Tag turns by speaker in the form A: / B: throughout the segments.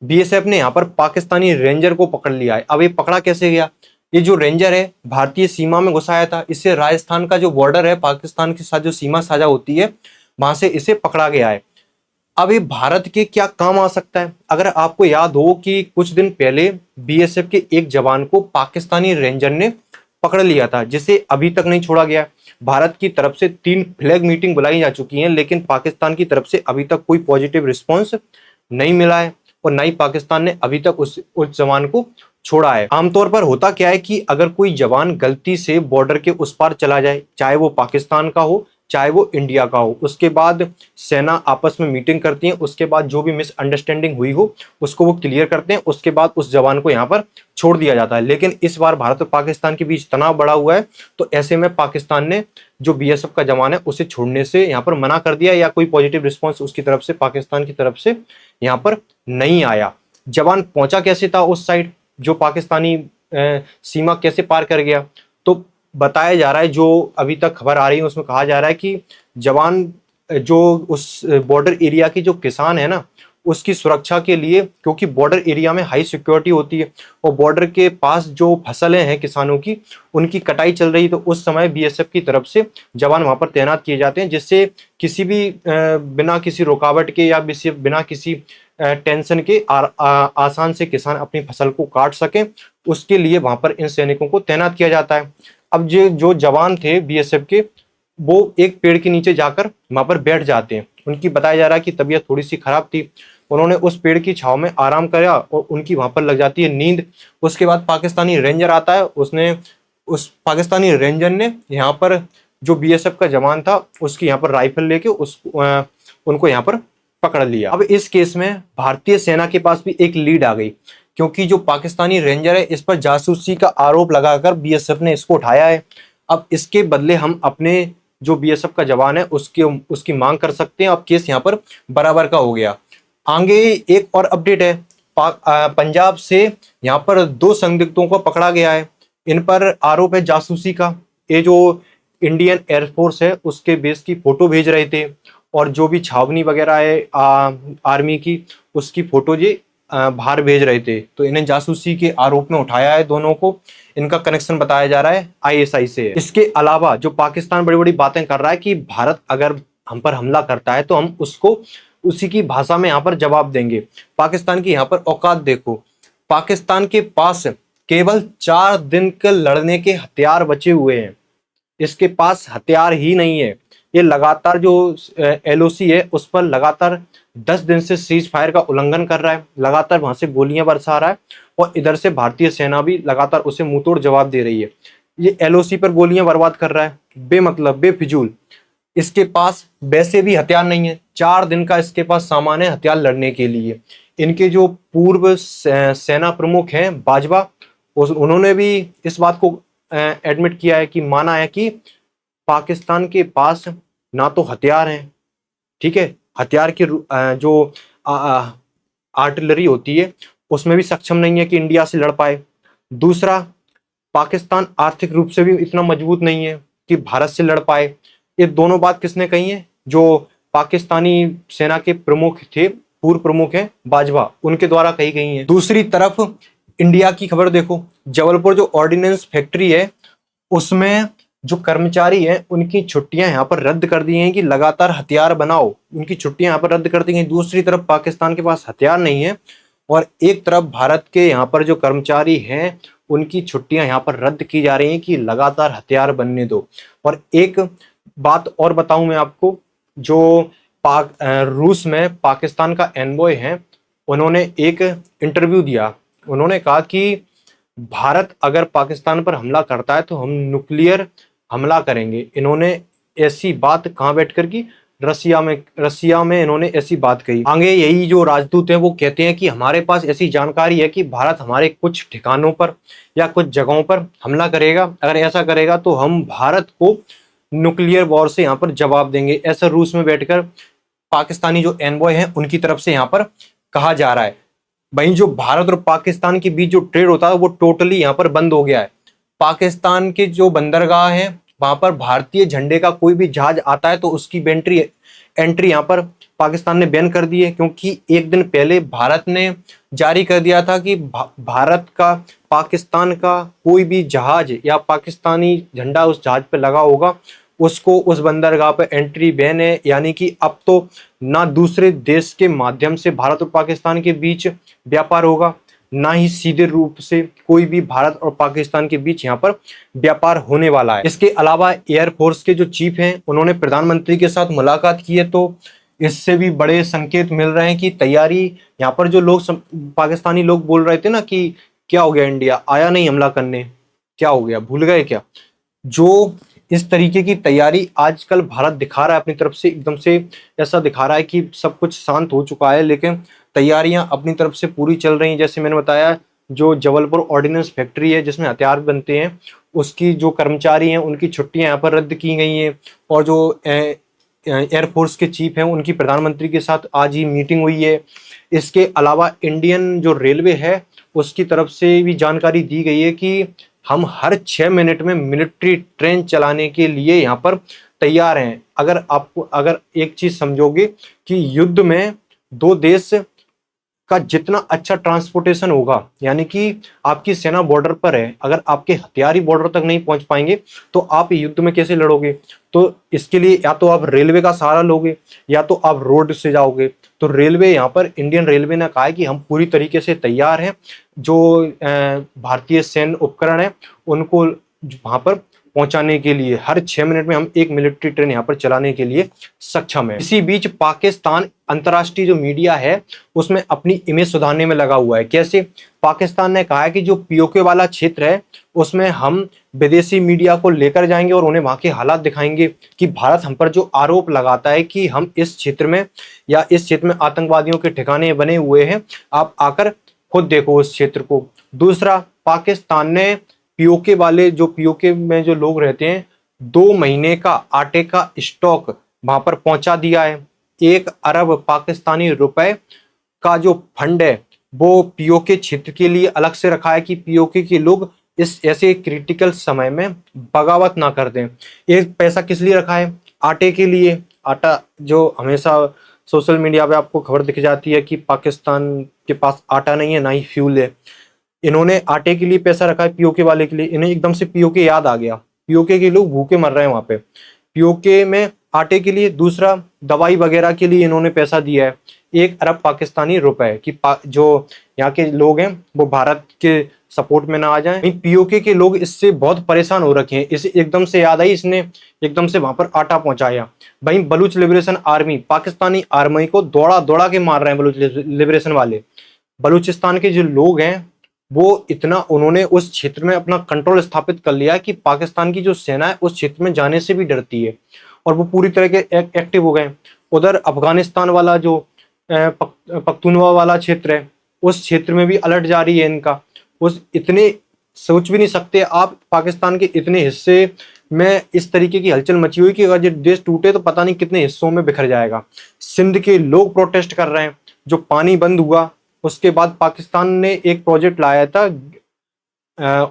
A: BSF ने यहाँ पर पाकिस्तानी रेंजर को पकड़ लिया है। अब ये पकड़ा कैसे गया? ये जो रेंजर है भारतीय सीमा में घुस आया था, इससे राजस्थान का जो बॉर्डर है पाकिस्तान के साथ जो सीमा साझा होती है वहां से इसे पकड़ा गया है। अब ये भारत के क्या काम आ सकता है? अगर आपको याद हो कि कुछ दिन पहले बीएसएफ के एक जवान को पाकिस्तानी रेंजर ने पकड़ लिया था, जिसे अभी तक नहीं छोड़ा गया। भारत की तरफ से 3 फ्लैग मीटिंग बुलाई जा चुकी हैं, लेकिन पाकिस्तान की तरफ से अभी तक कोई पॉजिटिव रिस्पॉन्स नहीं मिला है और ना ही पाकिस्तान ने अभी तक उस जवान को छोड़ा है। आमतौर पर होता क्या है कि अगर कोई जवान गलती से बॉर्डर के उस पार चला जाए, चाहे वो पाकिस्तान का हो चाहे वो इंडिया का हो, उसके बाद सेना आपस में मीटिंग करती है, उसके बाद जो भी मिसअंडरस्टैंडिंग हुई हो उसको वो क्लियर करते हैं, उसके बाद उस जवान को यहाँ पर छोड़ दिया जाता है। लेकिन इस बार भारत और पाकिस्तान के बीच तनाव बढ़ा हुआ है, तो ऐसे में पाकिस्तान ने जो बीएसएफ का जवान है उसे छोड़ने से यहाँ पर मना कर दिया, या कोई पॉजिटिव रिस्पॉन्स उसकी तरफ से पाकिस्तान की तरफ से यहाँ पर नहीं आया। जवान पहुंचा कैसे था उस साइड, जो पाकिस्तानी सीमा कैसे पार कर गया? तो बताया जा रहा है, जो अभी तक खबर आ रही है उसमें कहा जा रहा है कि जवान जो उस बॉर्डर एरिया की जो किसान है ना, उसकी सुरक्षा के लिए, क्योंकि बॉर्डर एरिया में हाई सिक्योरिटी होती है और बॉर्डर के पास जो फसलें हैं किसानों की उनकी कटाई चल रही, तो उस समय बीएसएफ की तरफ से जवान वहां पर तैनात किए जाते हैं, जिससे किसी भी बिना किसी रुकावट के या बिना किसी टेंशन के आसान से किसान अपनी फसल को काट सकें, उसके लिए वहां पर इन सैनिकों को तैनात किया जाता है। अब जो जवान थे बीएसएफ के, वो एक पेड़ के नीचे जाकर वहां पर बैठ जाते हैं। उनकी बताया जा रहा है कि तबीयत थोड़ी सी खराब थी, उन्होंने उस पेड़ की छाव में आराम किया और उनकी वहां पर लग जाती है नींद। उसके बाद पाकिस्तानी रेंजर आता है, उसने उस पाकिस्तानी रेंजर ने यहाँ पर जो बीएसएफ का जवान था उसकी यहाँ पर राइफल लेके उनको यहाँ पर पकड़ लिया। अब इस केस में भारतीय सेना के पास भी एक लीड आ गई, क्योंकि जो पाकिस्तानी रेंजर है इस पर जासूसी का आरोप लगाकर बीएसएफ ने इसको उठाया है। अब इसके बदले हम अपने जो बीएसएफ का जवान है उसकी मांग कर सकते हैं। अब केस यहाँ पर बराबर का हो गया। आगे एक और अपडेट है, पंजाब से यहाँ पर 2 संदिग्धों को पकड़ा गया है। इन पर आरोप है जासूसी का। ये जो इंडियन एयरफोर्स है उसके बेस की फोटो भेज रहे थे, और जो भी छावनी वगैरह है आर्मी की उसकी फोटो जी बाहर भेज रहे थे। तो इन्हें जासूसी के आरोप में उठाया है दोनों को। इनका कनेक्शन बताया जा रहा है आईएसआई से। इसके अलावा जो पाकिस्तान बड़ी बड़ी बातें कर रहा है कि भारत अगर हम पर हमला करता है तो हम उसको उसी की भाषा में यहाँ पर जवाब देंगे। पाकिस्तान की यहाँ पर औकात देखो, पाकिस्तान के पास केवल 4 दिन के लड़ने के हथियार बचे हुए हैं, इसके पास हथियार ही नहीं है। ये लगातार जो एलओसी है उस पर लगातार 10 दिन से सीज फायर का उल्लंघन कर रहा है, लगातार वहां से गोलियां बरसा रहा है, और इधर से भारतीय सेना भी लगातार उसे मुंहतोड़ जवाब दे रही है। ये एलओसी पर गोलियां बर्बाद कर रहा है बेमतलब बेफिजूल। इसके पास वैसे भी हथियार नहीं है, 4 दिन का इसके पास सामान है हथियार लड़ने के लिए। इनके जो पूर्व सेना प्रमुख हैं बाजवा, उन्होंने भी इस बात को एडमिट किया है कि माना है कि पाकिस्तान के पास ना तो हथियार हैं, ठीक है, हथियार की जो आर्टिलरी होती है उसमें भी सक्षम नहीं है कि इंडिया से लड़ पाए। दूसरा, पाकिस्तान आर्थिक रूप से भी इतना मजबूत नहीं है कि भारत से लड़ पाए। ये दोनों बात किसने कही है? जो पाकिस्तानी सेना के प्रमुख थे, पूर्व प्रमुख हैं बाजवा, उनके द्वारा कही गई है। दूसरी तरफ इंडिया की खबर देखो, जबलपुर जो ऑर्डिनेंस फैक्ट्री है उसमें जो कर्मचारी हैं उनकी छुट्टियां यहाँ पर रद्द कर दी हैं कि लगातार हथियार बनाओ, उनकी छुट्टियां यहाँ पर रद्द कर दी गई। दूसरी तरफ पाकिस्तान के पास हथियार नहीं है, और एक तरफ भारत के यहाँ पर जो कर्मचारी हैं उनकी छुट्टियां यहाँ पर रद्द की जा रही हैं कि लगातार हथियार बनने दो। और एक बात और बताऊं मैं आपको, जो रूस में पाकिस्तान का एनवॉय है, उन्होंने एक इंटरव्यू दिया। उन्होंने कहा कि भारत अगर पाकिस्तान पर हमला करता है तो हम न्यूक्लियर हमला करेंगे। इन्होंने ऐसी बात कहाँ बैठकर की? रसिया में इन्होंने ऐसी बात कही। आगे यही जो राजदूत हैं वो कहते हैं कि हमारे पास ऐसी जानकारी है कि भारत हमारे कुछ ठिकानों पर या कुछ जगहों पर हमला करेगा, अगर ऐसा करेगा तो हम भारत को न्यूक्लियर वॉर से यहाँ पर जवाब देंगे। ऐसा रूस में बैठकर पाकिस्तानी जो एनवॉय हैं उनकी तरफ से यहाँ पर कहा जा रहा है। वहीं जो भारत और पाकिस्तान के बीच जो ट्रेड होता है वो टोटली यहाँ पर बंद हो गया है। पाकिस्तान के जो बंदरगाह हैं वहां पर भारतीय झंडे का कोई भी जहाज आता है तो उसकी एंट्री यहाँ पर पाकिस्तान ने बैन कर दिए, क्योंकि एक दिन पहले भारत ने जारी कर दिया था कि भारत का पाकिस्तान का कोई भी जहाज या पाकिस्तानी झंडा उस जहाज पे लगा होगा उसको उस बंदरगाह पे एंट्री बैन है। यानी कि अब तो ना दूसरे देश के माध्यम से भारत और पाकिस्तान के बीच व्यापार होगा, ना ही सीधे रूप से कोई भी भारत और पाकिस्तान के बीच यहाँ पर व्यापार होने वाला है। इसके अलावा एयरफोर्स के जो चीफ हैं उन्होंने प्रधानमंत्री के साथ मुलाकात की है, तो इससे भी बड़े संकेत मिल रहे हैं कि तैयारी यहाँ पर जो लोग पाकिस्तानी लोग बोल रहे थे ना कि क्या हो गया, इंडिया आया नहीं हमला करने, क्या हो गया, भूल गए क्या, जो इस तरीके की तैयारी आजकल भारत दिखा रहा है अपनी तरफ से, एकदम से ऐसा दिखा रहा है कि सब कुछ शांत हो चुका है, लेकिन तैयारियां अपनी तरफ से पूरी चल रही हैं। जैसे मैंने बताया, जो जबलपुर ऑर्डिनेंस फैक्ट्री है जिसमें हथियार बनते हैं, उसकी जो कर्मचारी हैं उनकी छुट्टियां यहाँ पर रद्द की गई हैं, और जो एयरफोर्स के चीफ हैं उनकी प्रधानमंत्री के साथ आज ही मीटिंग हुई है। इसके अलावा इंडियन जो रेलवे है उसकी तरफ से भी जानकारी दी गई है कि हम हर 6 मिनट में मिलिट्री ट्रेन चलाने के लिए यहाँ पर तैयार हैं। अगर एक चीज समझोगे कि युद्ध में दो देश का जितना अच्छा ट्रांसपोर्टेशन होगा, यानी कि आपकी सेना बॉर्डर पर है, अगर आपके हथियार ही बॉर्डर तक नहीं पहुंच पाएंगे तो आप युद्ध में कैसे लड़ोगे। तो इसके लिए या तो आप रेलवे का सहारा लोगे या तो आप रोड से जाओगे। तो रेलवे यहाँ पर इंडियन रेलवे ने कहा है कि हम पूरी तरीके से तैयार हैं, जो भारतीय सैन्य उपकरण है उनको वहां पर पहुंचाने के लिए हर 6 मिनट में हम एक मिलिट्री ट्रेन यहाँ पर चलाने के लिए सक्षम है। इसी बीच पाकिस्तान अंतर्राष्ट्रीय जो मीडिया है उसमें अपनी इमेज सुधारने में लगा हुआ है। कैसे? पाकिस्तान ने कहा है कि जो पीओके वाला क्षेत्र है उसमें हम विदेशी मीडिया को लेकर जाएंगे और उन्हें वहां के हालात दिखाएंगे कि भारत हम पर जो आरोप लगाता है कि हम इस क्षेत्र में या इस क्षेत्र में आतंकवादियों के ठिकाने बने हुए हैं, आप आकर खुद देखो उस क्षेत्र को। दूसरा, पाकिस्तान ने पीओके में जो लोग रहते हैं 2 महीने का आटे का स्टॉक वहां पर पहुंचा दिया है। 1 अरब पाकिस्तानी रुपए का जो फंड है वो पीओके क्षेत्र के लिए अलग से रखा है कि पीओके के लोग इस ऐसे क्रिटिकल समय में बगावत ना कर दें। ये पैसा किस लिए रखा है? आटे के लिए। आटा जो हमेशा सोशल मीडिया पे आपको खबर दिख जाती है कि पाकिस्तान के पास आटा नहीं है ना ही फ्यूल है। इन्होंने आटे के लिए पैसा रखा है पीओके वाले के लिए। इन्हें एकदम से पीओके याद आ गया, पीओके के लोग भूखे मर रहे हैं वहां पे, पीओके में आटे के लिए। दूसरा, दवाई वगैरह के लिए इन्होंने पैसा दिया है 1 अरब पाकिस्तानी रुपए कि जो यहाँ के लोग हैं वो भारत के सपोर्ट में ना आ जाएं। पीओके के लोग इससे बहुत परेशान हो रखे हैं। इसे एकदम से याद आई, इसने एकदम से वहां पर आटा पहुंचाया। भाई Baloch liberation army, Pakistani army को दौड़ा दौड़ा के मार रहे हैं बलूच लिबरेशन वाले। बलूचिस्तान के जो लोग हैं वो इतना उन्होंने उस क्षेत्र में अपना कंट्रोल स्थापित कर लिया कि पाकिस्तान की जो सेना है उस क्षेत्र में जाने से भी डरती है और वो पूरी तरह के एक्टिव हो गए। उधर अफगानिस्तान वाला जो पख्तूनवा वाला क्षेत्र है उस क्षेत्र में भी अलर्ट जारी है इनका। उस इतने सोच भी नहीं सकते आप, पाकिस्तान के इतने हिस्से में इस तरीके की हलचल मची हुई कि अगर ये देश टूटे तो पता नहीं कितने हिस्सों में बिखर जाएगा। सिंध के लोग प्रोटेस्ट कर रहे हैं। जो पानी बंद हुआ उसके बाद पाकिस्तान ने एक प्रोजेक्ट लाया था,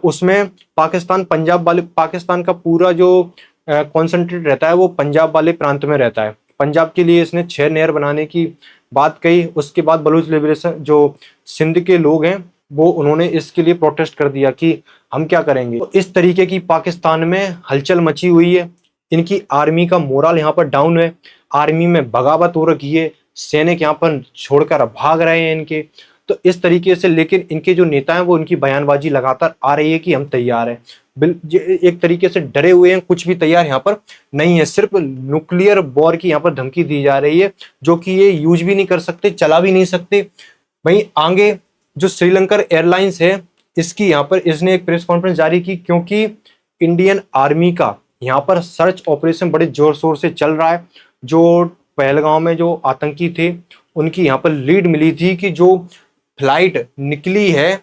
A: उसमें पाकिस्तान का पूरा जो कॉन्सेंट्रेट रहता है वो पंजाब वाले प्रांत में रहता है। पंजाब के लिए इसने 6 नहर बनाने की बात कही। उसके बाद बलूच लिबरेशन जो सिंध के लोग हैं वो उन्होंने इसके लिए प्रोटेस्ट कर दिया कि हम क्या करेंगे। तो इस तरीके की पाकिस्तान में हलचल मची हुई है। इनकी आर्मी का मोरल यहाँ पर डाउन है, आर्मी में बगावत हो रखी है, सैनिक यहाँ पर छोड़कर भाग रहे हैं इनके। तो इस तरीके से, लेकिन इनके जो नेता हैं वो इनकी बयानबाजी लगातार आ रही है कि हम तैयार हैं। एक तरीके से डरे हुए हैं, कुछ भी तैयार यहाँ पर नहीं है। सिर्फ न्यूक्लियर वॉर की यहाँ पर धमकी दी जा रही है जो कि ये यूज भी नहीं कर सकते, चला भी नहीं सकते। वहीं आगे जो श्रीलंकर एयरलाइंस है इसकी यहाँ पर इसने एक प्रेस कॉन्फ्रेंस जारी की, क्योंकि इंडियन आर्मी का यहाँ पर सर्च ऑपरेशन बड़े जोर शोर से चल रहा है। जो पहलगांव में जो आतंकी थे उनकी यहाँ पर लीड मिली थी कि जो फ्लाइट निकली है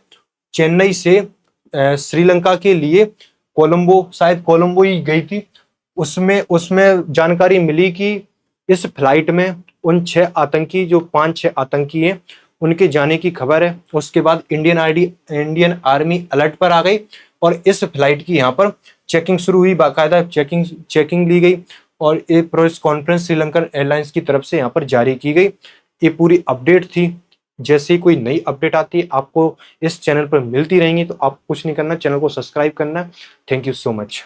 A: चेन्नई से श्रीलंका के लिए, कोलंबो, शायद कोलंबो ही गई थी, उसमें जानकारी मिली कि इस फ्लाइट में उन 6 आतंकी, जो 5-6 आतंकी हैं, उनके जाने की खबर है। उसके बाद इंडियन आर्मी अलर्ट पर आ गई और इस फ्लाइट की यहाँ पर चेकिंग शुरू हुई, बाकायदा चेकिंग ली गई और ये प्रेस कॉन्फ्रेंस श्रीलंकन एयरलाइंस की तरफ से यहाँ पर जारी की गई। ये पूरी अपडेट थी। जैसे ही कोई नई अपडेट आती है आपको इस चैनल पर मिलती रहेंगी, तो आप कुछ नहीं करना, चैनल को सब्सक्राइब करना। Thank you so much.